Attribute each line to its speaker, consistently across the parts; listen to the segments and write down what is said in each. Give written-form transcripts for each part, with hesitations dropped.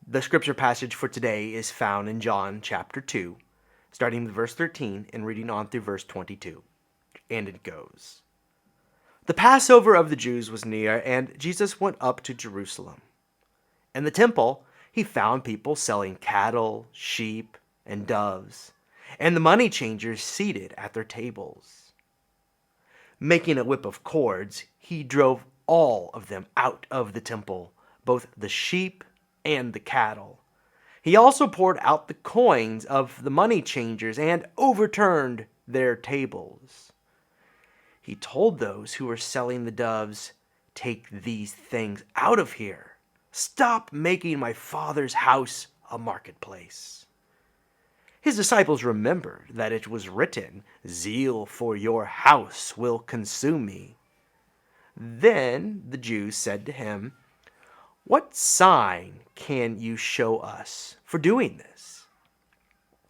Speaker 1: The scripture passage for today is found in John chapter 2, starting with verse 13 and reading on through verse 22. And it goes, "The Passover of the Jews was near, and Jesus went up to Jerusalem. In the temple, he found people selling cattle, sheep, and doves, and the money changers seated at their tables. Making a whip of cords, he drove all of them out of the temple, both the sheep and the cattle. He also poured out the coins of the money changers and overturned their tables. He told those who were selling the doves, 'Take these things out of here. Stop making my Father's house a marketplace.' His disciples remembered that it was written, 'Zeal for your house will consume me.' Then the Jews said to him, 'What sign can you show us for doing this?'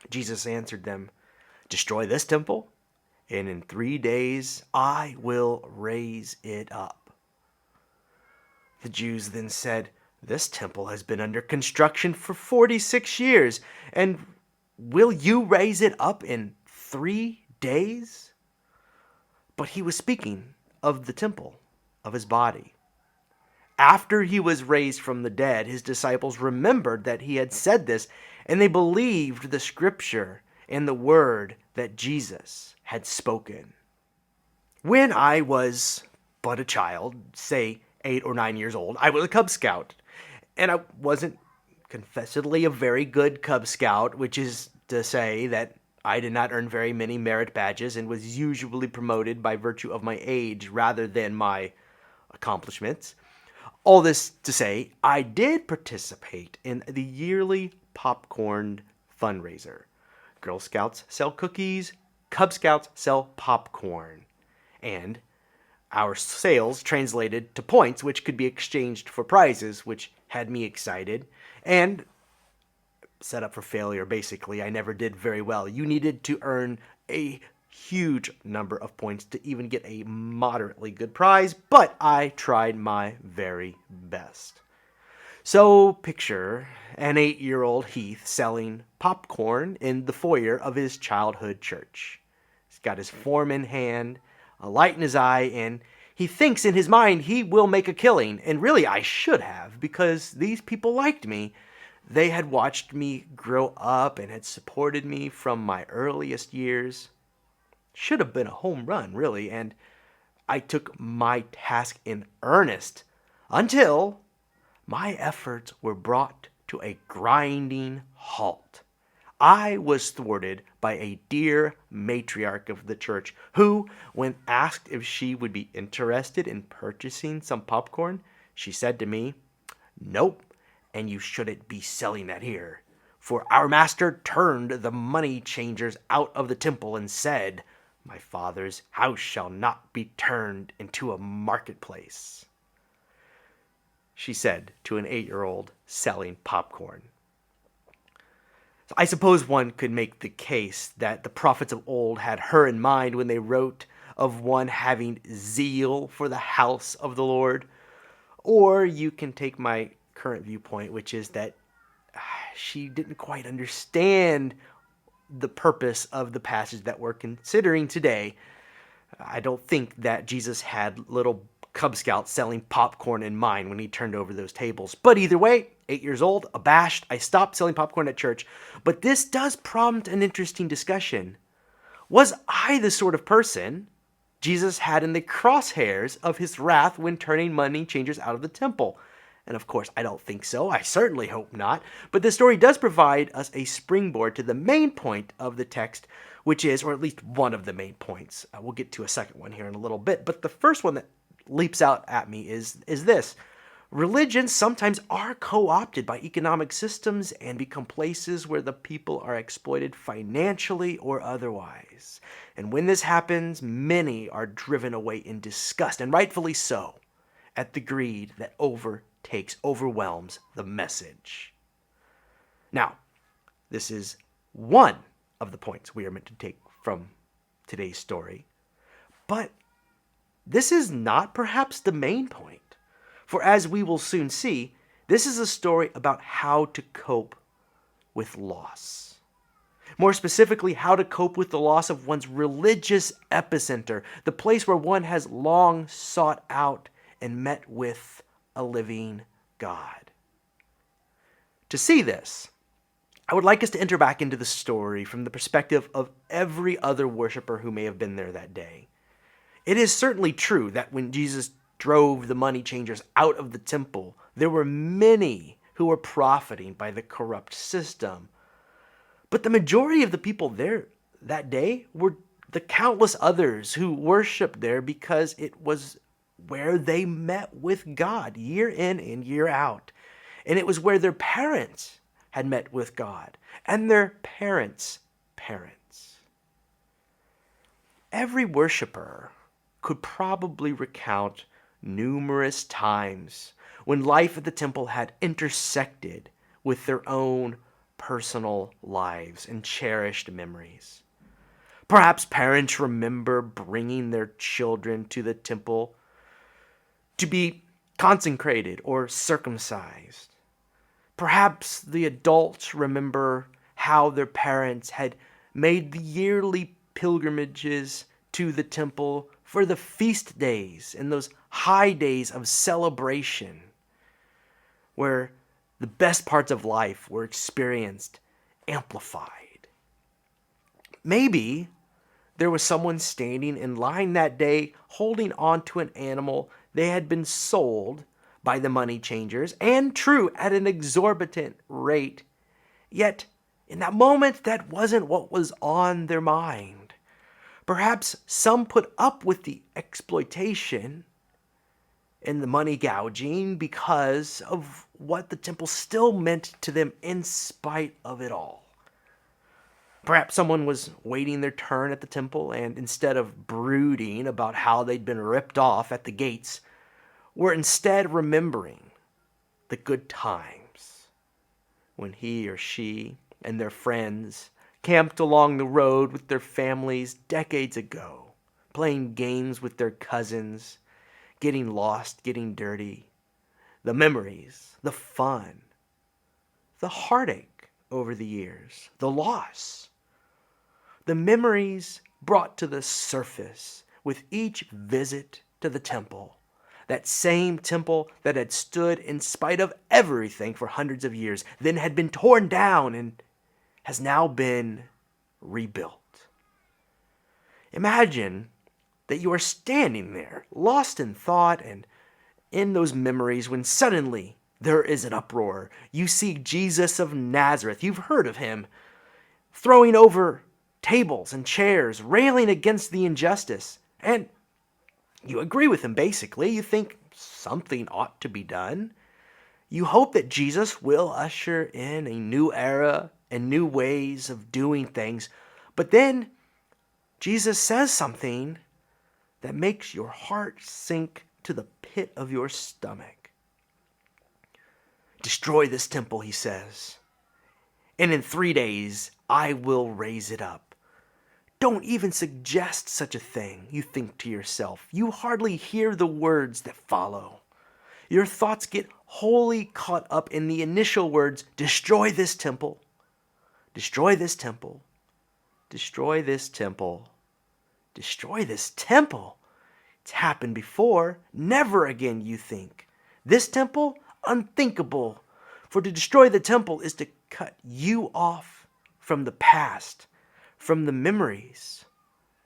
Speaker 1: Jesus answered them, 'Destroy this temple, and in 3 days I will raise it up.' The Jews then said, 'This temple has been under construction for 46 years, and will you raise it up in 3 days?' But he was speaking of the temple of his body. After he was raised from the dead, his disciples remembered that he had said this, and they believed the scripture and the word that Jesus had spoken. When I was but a child, say 8 or 9 years old, I was a Cub Scout. And I wasn't confessedly a very good Cub Scout, which is to say that I did not earn very many merit badges and was usually promoted by virtue of my age rather than my accomplishments. All this to say, I did participate in the yearly popcorn fundraiser. Girl Scouts sell cookies, Cub Scouts sell popcorn. And our sales translated to points which could be exchanged for prizes, which had me excited and set up for failure, basically. I never did very well. You needed to earn a huge number of points to even get a moderately good prize, but I tried my very best. So picture an 8-year-old Heath selling popcorn in the foyer of his childhood church. He's got his form in hand, a light in his eye, and he thinks in his mind he will make a killing. And really, I should have, because these people liked me. They had watched me grow up and had supported me from my earliest years. Should have been a home run, really, and I took my task in earnest until my efforts were brought to a grinding halt. I was thwarted by a dear matriarch of the church who, when asked if she would be interested in purchasing some popcorn, she said to me, "Nope, and you shouldn't be selling that here. For our master turned the money changers out of the temple and said, 'My Father's house shall not be turned into a marketplace,'" she said to an 8-year-old selling popcorn. I suppose one could make the case that the prophets of old had her in mind when they wrote of one having zeal for the house of the Lord. Or you can take my current viewpoint, which is that she didn't quite understand the purpose of the passage that we're considering today. I don't think that Jesus had little Cub Scouts selling popcorn in mind when he turned over those tables. But either way, 8 years old, abashed, I stopped selling popcorn at church. But this does prompt an interesting discussion. Was I the sort of person Jesus had in the crosshairs of his wrath when turning money changers out of the temple? And of course, I don't think so. I certainly hope not. But the story does provide us a springboard to the main point of the text, which is, or at least one of the main points. We'll get to a second one here in a little bit. But the first one that leaps out at me is this. Religions sometimes are co-opted by economic systems and become places where the people are exploited financially or otherwise. And when this happens, many are driven away in disgust, and rightfully so, at the greed that overwhelms the message. Now, this is one of the points we are meant to take from today's story, but this is not perhaps the main point. For as we will soon see, This is a story about how to cope with loss. More specifically, how to cope with the loss of one's religious epicenter, the place where one has long sought out and met with a living God. To see this, I would like us to enter back into the story from the perspective of every other worshiper who may have been there that day. It is certainly true that when Jesus drove the money changers out of the temple, there were many who were profiting by the corrupt system. But the majority of the people there that day were the countless others who worshiped there because it was where they met with God year in and year out. And it was where their parents had met with God and their parents' parents. Every worshiper could probably recount numerous times when life at the temple had intersected with their own personal lives and cherished memories. Perhaps parents remember bringing their children to the temple to be consecrated or circumcised. Perhaps the adults remember how their parents had made the yearly pilgrimages to the temple for the feast days and those high days of celebration where the best parts of life were experienced, amplified. Maybe there was someone standing in line that day holding on to an animal they had been sold by the money changers, and true, at an exorbitant rate. Yet, in that moment, that wasn't what was on their mind. Perhaps some put up with the exploitation and the money gouging because of what the temple still meant to them in spite of it all. Perhaps someone was waiting their turn at the temple and instead of brooding about how they'd been ripped off at the gates, were instead remembering the good times when he or she and their friends camped along the road with their families decades ago, playing games with their cousins, getting lost, getting dirty, the memories, the fun, the heartache over the years, the loss, the memories brought to the surface with each visit to the temple. That same temple that had stood in spite of everything for hundreds of years, then had been torn down and has now been rebuilt. Imagine that you are standing there, lost in thought and in those memories, when suddenly there is an uproar. You see Jesus of Nazareth, you've heard of him, throwing over tables and chairs, railing against the injustice, and you agree with him, basically. You think something ought to be done. You hope that Jesus will usher in a new era and new ways of doing things. But then Jesus says something that makes your heart sink to the pit of your stomach. Destroy this temple, he says, and in 3 days I will raise it up. Don't even suggest such a thing, you think to yourself. You hardly hear the words that follow. Your thoughts get wholly caught up in the initial words, destroy this temple, destroy this temple, destroy this temple, destroy this temple. It's happened before, never again, you think. This temple? Unthinkable. For to destroy the temple is to cut you off from the past, from the memories,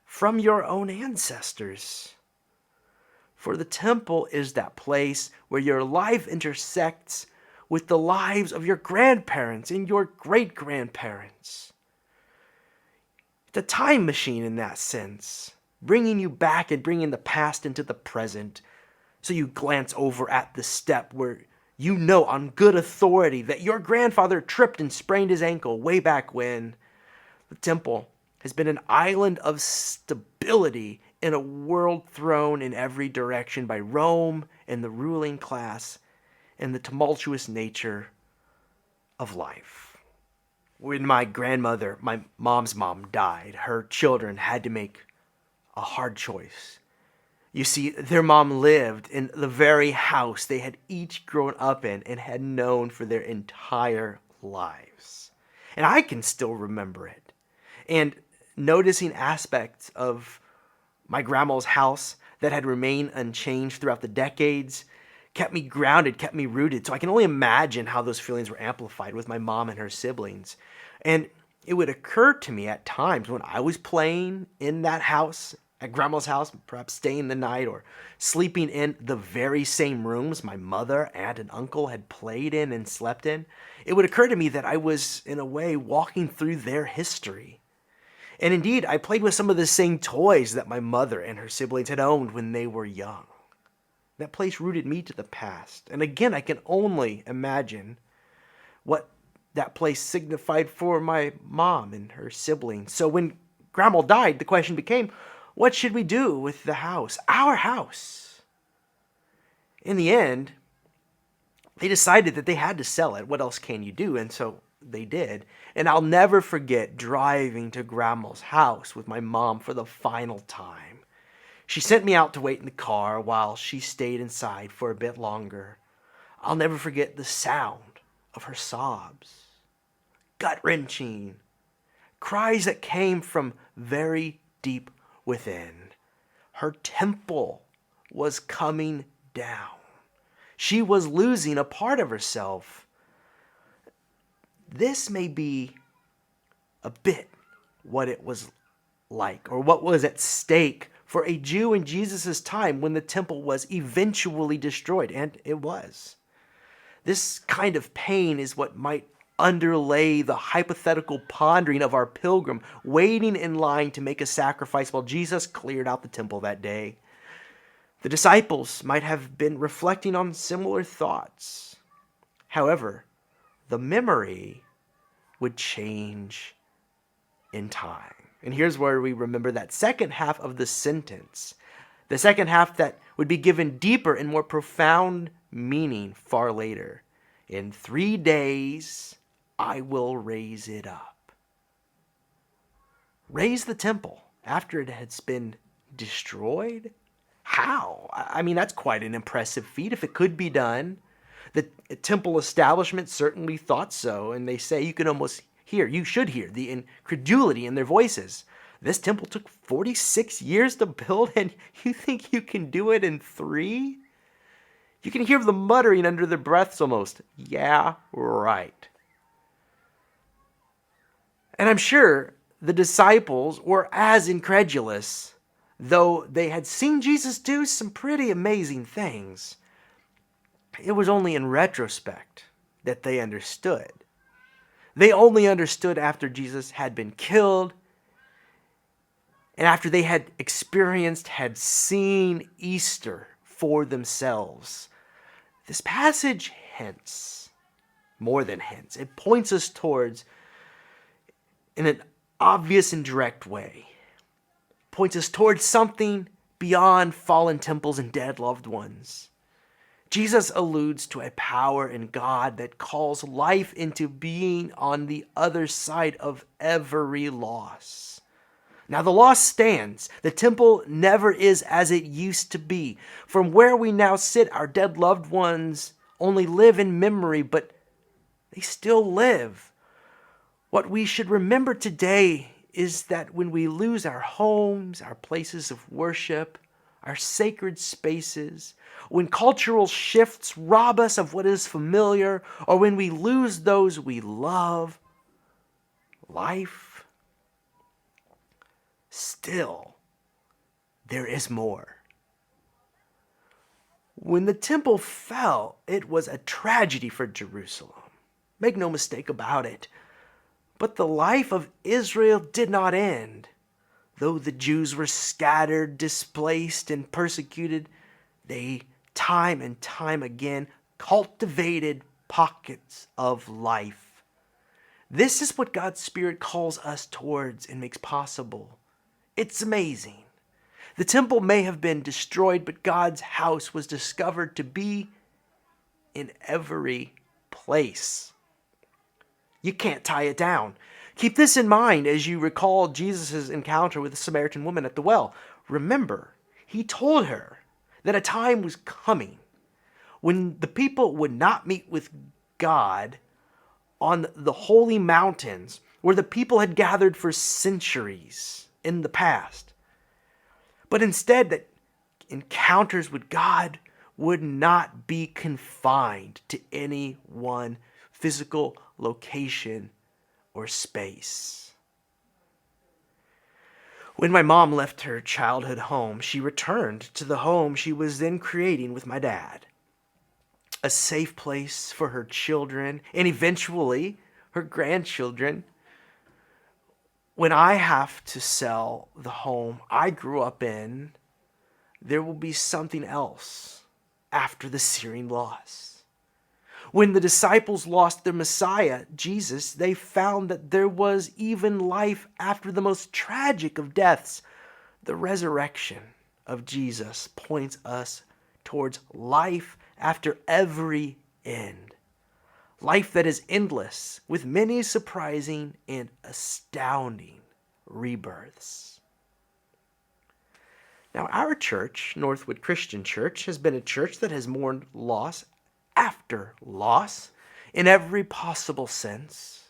Speaker 1: from your own ancestors. For the temple is that place where your life intersects with the lives of your grandparents and your great-grandparents. It's a time machine in that sense, bringing you back and bringing the past into the present. So you glance over at the step where you know on good authority that your grandfather tripped and sprained his ankle way back when. The temple has been an island of stability in a world thrown in every direction by Rome and the ruling class and the tumultuous nature of life. When my grandmother, my mom's mom, died, her children had to make a hard choice. You see, their mom lived in the very house they had each grown up in and had known for their entire lives. And I can still remember it. And noticing aspects of my grandma's house that had remained unchanged throughout the decades kept me grounded, kept me rooted. So I can only imagine how those feelings were amplified with my mom and her siblings. And it would occur to me at times when I was playing in that house, at grandma's house, perhaps staying the night or sleeping in the very same rooms my mother, aunt, and uncle had played in and slept in, it would occur to me that I was, in a way, walking through their history. And indeed, I played with some of the same toys that my mother and her siblings had owned when they were young. That place rooted me to the past. And again, I can only imagine what that place signified for my mom and her siblings. So when Grandma died, the question became, what should we do with the house? Our house. In the end, they decided that they had to sell it. What else can you do? And so they did. And I'll never forget driving to Grandma's house with my mom for the final time. She sent me out to wait in the car while she stayed inside for a bit longer. I'll never forget the sound of her sobs, gut-wrenching, cries that came from very deep within. Her temple was coming down. She was losing a part of herself. This may be a bit what it was like, or what was at stake for a Jew in Jesus' time when the temple was eventually destroyed, and it was. This kind of pain is what might underlay the hypothetical pondering of our pilgrim waiting in line to make a sacrifice while Jesus cleared out the temple that day. The disciples might have been reflecting on similar thoughts. However, the memory would change in time. And here's where we remember that second half of the sentence. The second half that would be given deeper and more profound meaning far later. In 3 days, I will raise it up. Raise the temple after it has been destroyed? How? I mean, that's quite an impressive feat if it could be done. The temple establishment certainly thought so, and they say you can almost hear, you should hear the incredulity in their voices. This temple took 46 years to build, and you think you can do it in 3? You can hear the muttering under their breaths almost. Yeah, right. And I'm sure the disciples were as incredulous, though they had seen Jesus do some pretty amazing things. It was only in retrospect that they understood. They only understood after Jesus had been killed and after they had experienced, had seen Easter for themselves. This passage hints, more than hints, it points us towards, in an obvious and direct way, points us towards something beyond fallen temples and dead loved ones. Jesus alludes to a power in God that calls life into being on the other side of every loss. Now the loss stands. The temple never is as it used to be. From where we now sit, our dead loved ones only live in memory, but they still live. What we should remember today is that when we lose our homes, our places of worship, our sacred spaces, when cultural shifts rob us of what is familiar, or when we lose those we love, life, still, there is more. When the temple fell, it was a tragedy for Jerusalem. Make no mistake about it. But the life of Israel did not end. Though the Jews were scattered, displaced, and persecuted, they time and time again cultivated pockets of life. This is what God's Spirit calls us towards and makes possible. It's amazing. The temple may have been destroyed, but God's house was discovered to be in every place. You can't tie it down. Keep this in mind as you recall Jesus' encounter with the Samaritan woman at the well. Remember, He told her that a time was coming when the people would not meet with God on the holy mountains where the people had gathered for centuries in the past, but instead that encounters with God would not be confined to any one physical location or space. When my mom left her childhood home, she returned to the home she was then creating with my dad. A safe place for her children and eventually her grandchildren. When I have to sell the home I grew up in, there will be something else after the searing loss. When the disciples lost their Messiah, Jesus, they found that there was even life after the most tragic of deaths. The resurrection of Jesus points us towards life after every end. Life that is endless, with many surprising and astounding rebirths. Now, our church, Northwood Christian Church, has been a church that has mourned loss after loss in every possible sense.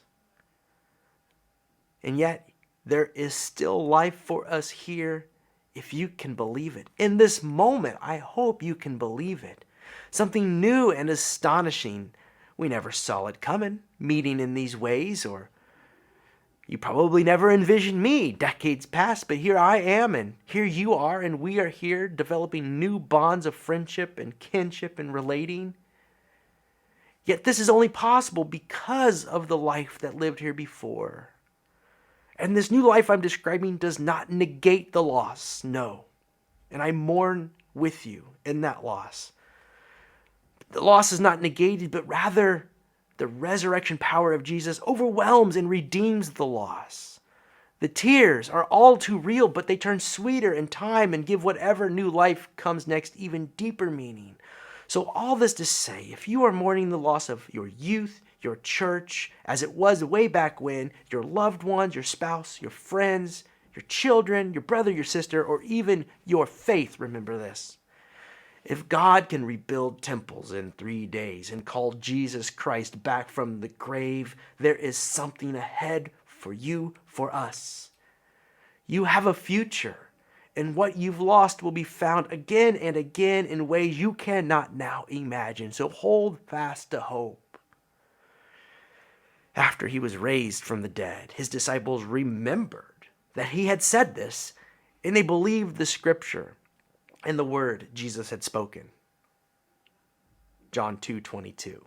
Speaker 1: And yet, there is still life for us here if you can believe it. In this moment, I hope you can believe it. Something new and astonishing. We never saw it coming, meeting in these ways, or you probably never envisioned me decades past, but here I am, and here you are, and we are here developing new bonds of friendship and kinship and relating. Yet this is only possible because of the life that lived here before. And this new life I'm describing does not negate the loss, no. And I mourn with you in that loss. The loss is not negated, but rather the resurrection power of Jesus overwhelms and redeems the loss. The tears are all too real, but they turn sweeter in time and give whatever new life comes next even deeper meaning. So all this to say, if you are mourning the loss of your youth, your church, as it was way back when, your loved ones, your spouse, your friends, your children, your brother, your sister, or even your faith, remember this. If God can rebuild temples in 3 days and call Jesus Christ back from the grave, there is something ahead for you, for us. You have a future, and what you've lost will be found again and again in ways you cannot now imagine. So hold fast to hope. After he was raised from the dead, his disciples remembered that he had said this, and they believed the scripture and the word Jesus had spoken. John 2:22.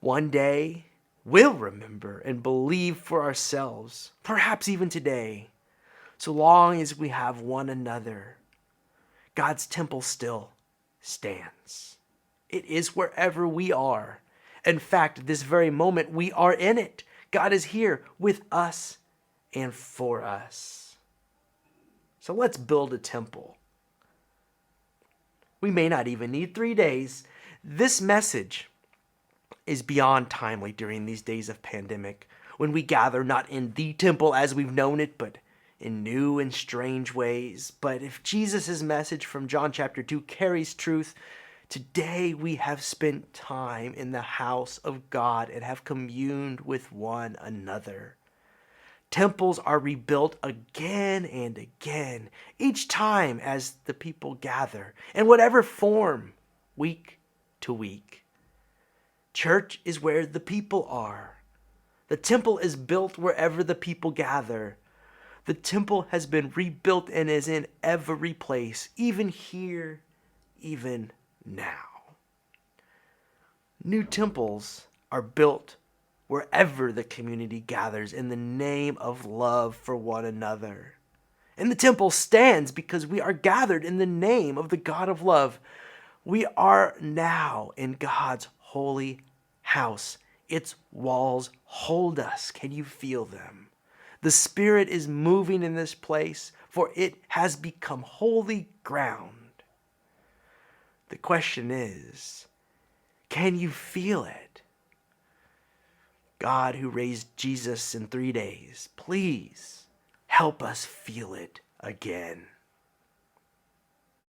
Speaker 1: One day, we'll remember and believe for ourselves, perhaps even today, so long as we have one another. God's temple still stands. It is wherever we are. In fact, this very moment, we are in it. God is here with us and for us. So let's build a temple. We may not even need 3 days. This message is beyond timely during these days of pandemic, when we gather not in the temple as we've known it, but in new and strange ways. But if Jesus' message from John chapter 2 carries truth, today we have spent time in the house of God and have communed with one another. Temples are rebuilt again and again, each time as the people gather, in whatever form, week to week. Church is where the people are. The temple is built wherever the people gather. The temple has been rebuilt and is in every place, even here, even now. New temples are built wherever the community gathers in the name of love for one another. And the temple stands because we are gathered in the name of the God of love. We are now in God's holy house. Its walls hold us. Can you feel them? The Spirit is moving in this place, for it has become holy ground. The question is, can you feel it? God, who raised Jesus in 3 days, please help us feel it again.